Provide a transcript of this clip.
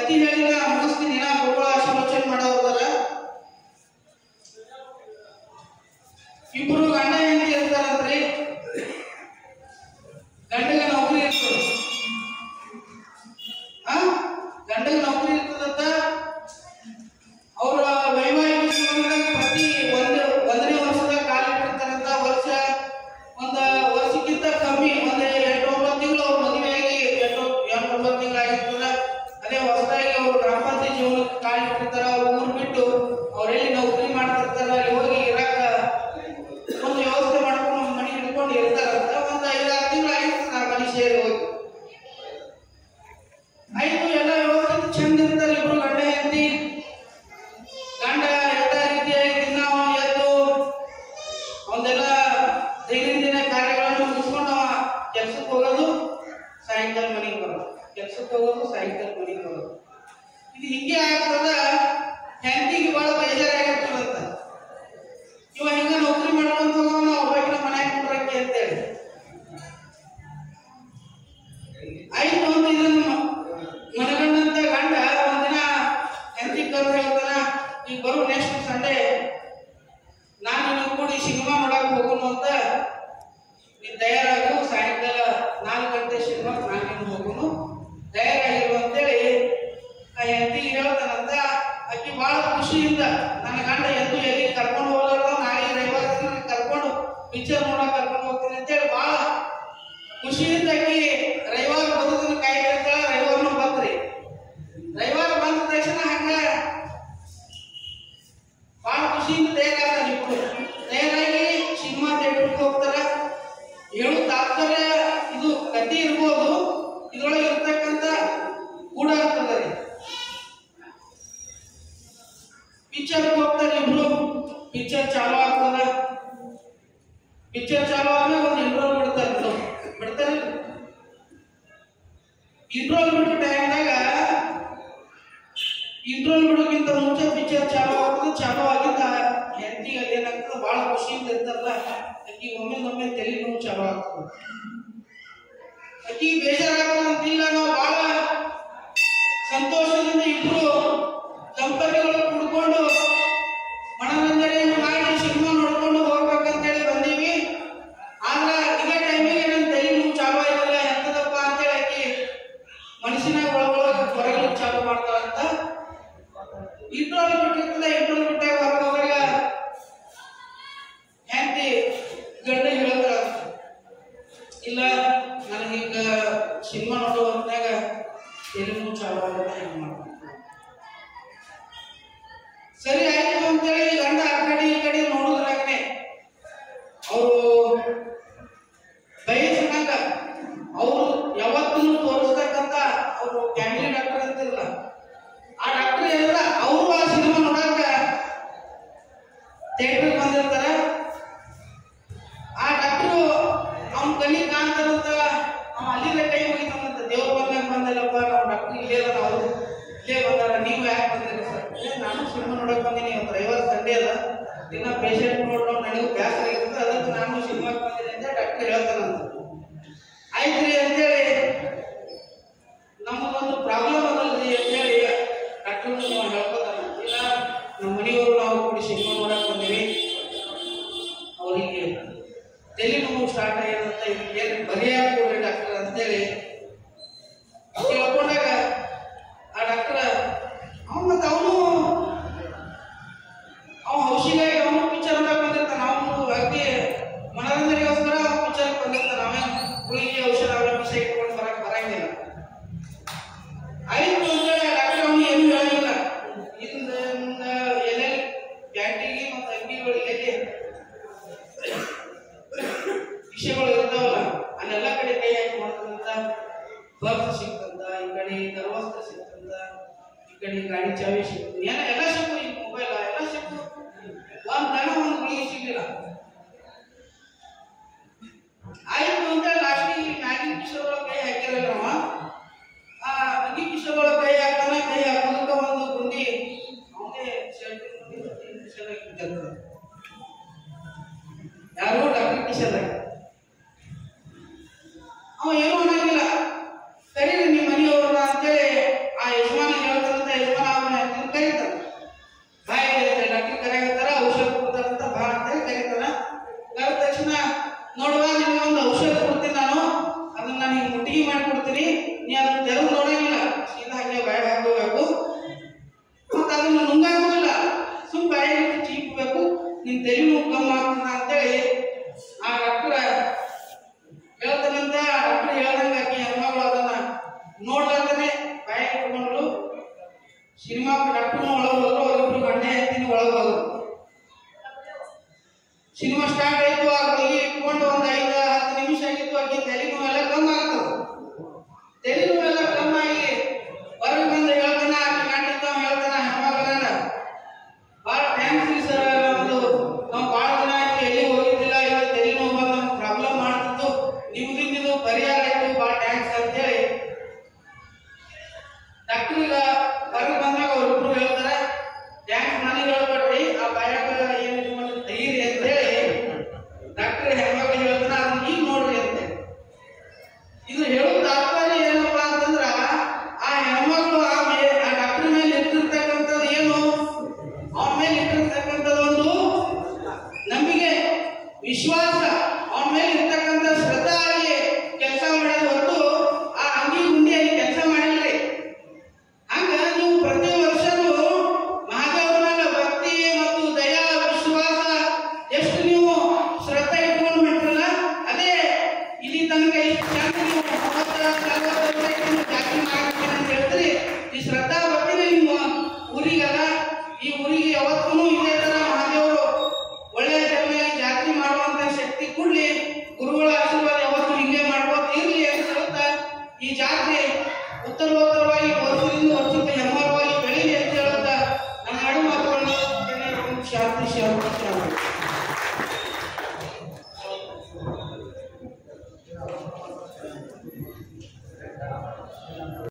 ಕತ್ತಿ ಹೇಳಿದ ಮುಗಿಸ್ತೀನಿ ದಿನ ಗುರುಗಳ ಆಶೀರ್ವಚನೆ ಮಾಡೋದಾರ. ಇಬ್ರು ಗಂಡ ಹೆಂಡತಿ ಇರ್ತಾರಂತ್ರಿ. ಗಂಡಗೆ ನೌಕರಿ ಇರ್ತದ, ಗಂಡಗೆ ನೌಕರಿ ಇರ್ತದಂತ. ಅವರ ವೈವಾಹಿಕ ಜೀವನದಾಗ ಪ್ರತಿ ಒಂದನೇ ವರ್ಷದಾಗ ಕಾಲಿಟ್ಟಿರ್ತಾರಂತ. ಒಂದು ವರ್ಷಕ್ಕಿಂತ ಕಮ್ಮಿ 8-9 ತಿಂಗಳು ಅವ್ರ ಮದುವೆಯಾಗಿ 8-9 ತಿಂಗಳಾಗಿರ್ತದ. ಅದೇ ಹೊಸದಾಗಿ ಅವರು ದಾಂಪತ್ಯ ಜೀವನಕ್ಕೆ ಕಾಲಿಟ್ಟಿರ್ತಾರ. ಅವ್ರ ಊರು ಬಿಟ್ಟು ಅವ್ರೆಲ್ಲಿ ನೌಕರಿ ಮಾಡ್ತಿರ್ತಾರ ಅಲ್ಲಿ ಹೋಗಿ ಇರಾಕ ಒಂದು ವ್ಯವಸ್ಥೆ ಮಾಡ್ಕೊಂಡು ಒಂದು ಮನೆ ಹಿಡ್ಕೊಂಡು ಇರ್ತಾರಂತ. ಒಂದು 5-6 ತಿಂಗಳು ಆಗಿರ್ತದ ಆ ಮನೆ ಸೇರಿ ಹೋಗಿ. ಆಯ್ತು, ಎಲ್ಲ ವ್ಯವಸ್ಥೆ ಚಂದ ಇರ್ತಾರೆ ಇಬ್ರು ಗಂಡ ಹೆಂಡತಿ. ಗಂಡ ಎಲ್ಲ ರೀತಿಯಾಗಿ ದಿನ ಎದ್ದು ಅವನ್ನೆಲ್ಲ ದೈನಂದಿನ ಕಾರ್ಯಗಳನ್ನು ಮುಗಿಸ್ಕೊಂಡು ಅವ ಕೆಲ್ಸಕ್ಕೆ ಹೋಗೋದು, ಸಾಯಂಕಾಲ ಮನೆಗೆ ಬರೋದು, ಕೆಲ್ಸಕ್ಕೆ ಹೋಗೋದು, ಸಾಯಂಕಾಲ ಮನೆಗೆ ಬರೋದು. ಇದು ಹಿಂಗೆ ಆಗ್ತದ. ಹೆಂಡತಿಗೆ ಬಹಳ ಬೇಜಾರಾಗಿರ್ತದಂತ. ಇವ ಹಿಂಗ ನೌಕರಿ ಮಾಡ್ಕೊಂತ ಹೋಗೋಣ, ಒಬ್ಬಾಕಿನ ಮನ್ಯಾಗ ಕುಂಡ್ರಕ್ಕೆ ಅಂತೇಳಿ. ಆಯ್ತು ಅಂತ ಇದನ್ನ ಮನಗಂಡಂತ ಗಂಡ ಒಂದಿನ ಹೆಂಡತಿ ಕರೆದು ಹೇಳ್ತಾನ, ಈಗ ಬರೋ ನೆಕ್ಸ್ಟ್ ಸಂಡೇ ನಾನು ನಿನ್ನ ಕೂಡಿ ಸಿನಿಮಾ ನೋಡಕ್ ಹೋಗೋಣ ಅಂತ ನೀನು ತಯಾರಾಗು. ಸಾಯಂಕಾಲ 4 ಗಂಟೆ ಸಿನಿಮಾಕ್ಕೆ ನಾನು ಹೋಗೋನು, ತಯಾರಾಗಿರು ಅಂತೇಳಿ ಆ ಹೆಂಡತಿಗೆ ಹೇಳ್ತಾನಂತ. ಆಕಿ ಬಹಳ ಖುಷಿಯಿಂದ ನನ್ನ ಗಂಡ ಎಂದು ಎಲ್ಲಿ ಕರ್ಕೊಂಡು ಹೋಗಲ್ಲ, ನಾಳೆ ರವಿವಾರ ಕರ್ಕೊಂಡು ಪಿಕ್ಚರ್ ನೋಡಕ್ ಕರ್ಕೊಂಡು ಹೋಗ್ತೀನಿ ಅಂತೇಳಿ ಬಹಳ ಖುಷಿಯಿಂದ ಆಕಿ ರವಿವಾರ ಬರೋದನ್ನ ಕಾಯ್ತಿರ್ತಾಳ. ರವಿವಾರನು ಬಂದ್ರಿ. ರವಿವಾರ ಬಂದ ತಕ್ಷಣ ಹಂಗ ಬಹಳ ಖುಷಿಯಿಂದ ತಯಾರಾಗ್ತಾರ ಇಬ್ರು. ತಯಾರಾಗಿ ಸಿನಿಮಾ ಥಿಯೇಟರ್ಗೆ ಹೋಗ್ತಾರ. ಹೇಳು ತಾತ್ಪರ್ಯ ಇದು ಕಥೆ ಇರ್ಬೋದು, ಇದ್ರೊಳಗೆ ಇರ್ತಕ್ಕಂಥ ಕೂಡ ಇರ್ತದೆ. ಪಿಕ್ಚರ್ಗೆ ಹೋಗ್ತಾರೆ ಇಬ್ರು. ಪಿಕ್ಚರ್ ಚಾಲು ಆಗ್ತದ. ಪಿಕ್ಚರ್ ಚಾಲು ಆದ್ಮೇಲೆ ಒಂದು ಇಂಟ್ರೋಲ್ ಬಿಡ್ತಾರೆ. ಇಂಟ್ರೋಲ್ ಬಿಡೋ ಟೈಮ್ನಾಗ ಇಂಟ್ರೋಲ್ ಬಿಡೋಕ್ಕಿಂತ ಮುಂಚೆ ಪಿಕ್ಚರ್ ಚಾಲು ಆಗ್ತದೆ. ಚಾಲು ಆಗಿದ್ದ ಹೆಂಡತಿಗೆ ಅದೇನಾಗ್ತದೆ, ಬಹಳ ಖುಷಿಯಿಂದ ಇರ್ತಾರಲ್ಲ, ಆಕಿ ಒಮ್ಮೆ ತಲೆ ನೋವು ಚಾಲು ಆಗ್ತದೆ. ಆಕಿ ಬೇಜಾರಾಗಂತಿಲ್ಲ. ನಾವು ಬಹಳ ಸಂತೋಷದಿಂದ ಇಬ್ರು ದಂಪತಿಗಳು ಕುಡ್ಕೊಂಡು ಮನೋರಂಜನೆ ಮಾಡಿ ಸಿನಿಮಾ ನೋಡ್ಕೊಂಡು ಹೋಗ್ಬೇಕಂತೇಳಿ ಬಂದೀವಿ. ಆದ್ರೆ ಇದೇ ಟೈಮಿಗೆ ನನ್ನ ತಲೆ ನೋವು ಚಾಲು ಆಗಿಲ್ಲ, ಎಂತದಪ್ಪ ಅಂತೇಳಿ ಆಕಿ ಮನಸ್ಸಿನಾಗ ಒಳಗೊಳಗೆ ಹೊರಗಡೆ ಚಾಲು ಮಾಡ್ತಾರಂತ. ಇಂಟ್ರೋಲ್ ಬಿಟ್ಟಿರ್ತದೆ. ಇಂಟ್ರೋಲ್ ಬಿಟ್ಟಾಗ ಹೊರಗೆ ಹೋದಾಗ ಹೆಂಡತಿ ಗಂಡಗೆ ಹೇಳ್ತಾರ, ಇಲ್ಲ ನನಗೀಗ ಸಿನಿಮಾ ನೋಡೋ ಹೊತ್ತಾಗ ತಲೆ ನೋವು ಚಾಲು ಆಗುತ್ತೆ, ಹೆಂಗೆ ಮಾಡ್ತಾರೆ. ಸರಿ ಆಯ್ತು ಅಂತೇಳಿ ಗಂಡ ಆ ಕಡೆ ಈ ಕಡೆ ನೋಡೋದ್ರಾಗನೆ ಅವರು ಬಯಸಿನಾಗ ಅವರು ಯಾವತ್ತೂ ತೋರಿಸ್ತಕ್ಕಂಥ ಅವರು ಫ್ಯಾಮಿಲಿ ಡಾಕ್ಟರ್ ಅಂತಿರಲ್ಲ, ಆ ಡಾಕ್ಟರ್ ಎಲ್ಲ ಅವರು ಆ ಸಿನಿಮಾ ನೋಡಾಕ ಥಿಯೇಟರ್ಗೆ ಬಂದಿರ್ತಾರ. ಆ ಡಾಕ್ಟರು ಅವ್ನ ಕಣ್ಣಿ ಕಾಣ್ತಾರಂತ. ಅವ ಅಲ್ಲಿಂದ ಕೈ ಹೋಗಿತಾನಂತ, ದೇವ್ರ ಬಂದಾಗ ಬಂದಲ್ಲಪ್ಪ, ನಾವು ಡಾಕ್ಟರ್ ಇಲ್ಲೇ ಅದ, ಅವರು ಇಲ್ಲೇ ಬಂದಾರ, ನೀವು ಯಾಕೆ ಬಂದಿರಿ ಸರ್? ನಾನು ಸಿನಿಮಾ ನೋಡಕ್ ಬಂದೀನಿ, ಇವತ್ತು ರವಿವಾರ ಸಂಡೇ ಅದ, ದಿನ ಪೇಷಂಟ್ ನೋಡೋ ನನಗೂ ಬೇಸರ ಆಗಿರುತ್ತೆ, ಅದಕ್ಕೆ ನಾನು ಸಿನಿಮಾಕ್ಕೆ ಬಂದಿನಿ ಅಂತ ಡಾಕ್ಟರ್ ಹೇಳ್ತಾನಂತ. ಆಯ್ತ್ರಿ ಅಂತೇಳಿ ನಮಗೊಂದು ಪ್ರಾಬ್ಲಮ್ ಅದಲ್ರಿ ಅಂತೇಳಿ ಡಾಕ್ಟರ್ ಹೇಳ್ಕೊತಾನ. ಇಲ್ಲ ನಮ್ಮ ಮನೆಯವರು ನಾವು ಕೂಡಿ ಸಿನಿಮಾ ನೋಡಕ್ ಬಂದೀವಿ, ಅವರಿಗೆ ತಲೆ ನೋವು ಸ್ಟಾರ್ಟ್ ಆಗ್ಯದಂತ, ಏನು ಬಗೆಯಾಗಿ ಕೊಡ್ರಿ ಡಾಕ್ಟರ್ ಅಂತೇಳಿ ಕೇಳ್ಕೊಂಡಾಗ ಆ ಡಾಕ್ಟರ್ ಅವನು ಔಷಧಿಗಾಗಿ ಅವನು ಪಿಕ್ಚರ್ ನೋಡಕ್ ಬಂದಿರ್ತಾನೆ. ಅವನು ಅಗ್ದಿ ಮನೋರಂಜನೆಗೋಸ್ಕರ ಪಿಕ್ಚರ್ ಬಂದಿರ್ತಾನೆ. ಅವೇ ಗುಳಿಗೆ ಔಷಧ ಅವಲಂಬಿಸಿ ಇಟ್ಕೊಂಡು ಬರಂಗಿಲ್ಲ. ಆಯ್ತು ಅಂತೇಳಿ ಡಾಕ್ಟರ್ ಅವನು ಏನು ಹೇಳಿಲ್ಲ. ಇಂದ ಎಲ್ಲೆಲ್ಲಿ ಬ್ಯಾಟಿಗೆ ಮತ್ತು ಅಂಗಿಗಳಿಗೆ ವಿಷಯಗಳು ಇರ್ತಾವಲ್ಲ, ಅಲ್ಲೆಲ್ಲ ಕಡೆ ಕೈ ಹಾಕಿ ಮಾಡ್ತಂತ. ಬರ್ಸ್ ಸಿಕ್ತಂತ, ಈ ಕಡೆ ಕರವಸ್ತ್ರ ಸಿಕ್ತಂತ, ಈ ಕಡೆ ಗಾಡಿ ಚಾವಿ ಸಿಕ್ತು, ಎಲ್ಲ ಸಿಕ್ತು, ಈ ಮೊಬೈಲ್ ಎಲ್ಲ ಸಿಕ್ತು. ಒಂದು ದನ ಒಂದು ಗುಳಿಗೆ ಸಿಗಲಿಲ್ಲ. ಆಯ್ತು ಅಂತ ಲಾಸ್ಟಿಗೆ ಮ್ಯಾಗಿನ ಕಿಶೋರೊಳಗೆ ಕೈ ಹಾಕಿರಲ್ಲ ಅವ. ಆ ಅಂಗಿ ಕಿಶೋರೊಳಗೆ ಕೈ ಹಾಕ್ತಾನ. ಕೈ ಹಾಕೋದಕ್ಕೆ ಒಂದು ಗುಂಡಿ ಅವನೇ ಶರ್ಟ್ ಯಾರು ಡಾಕ್ಟರ್ ಕಿಶೋರ್ ಅವ ಏನೂ ಅನ್ನಂಗಿಲ್ಲ. ಕರೀರಿ ನಿಮ್ಮ ಮನೆಯವ್ರನ್ನ ಅಂತೇಳಿ ಆ ಯಜಮಾನ ಹೇಳ್ತಾನೆ. ಸಿನಿಮಾ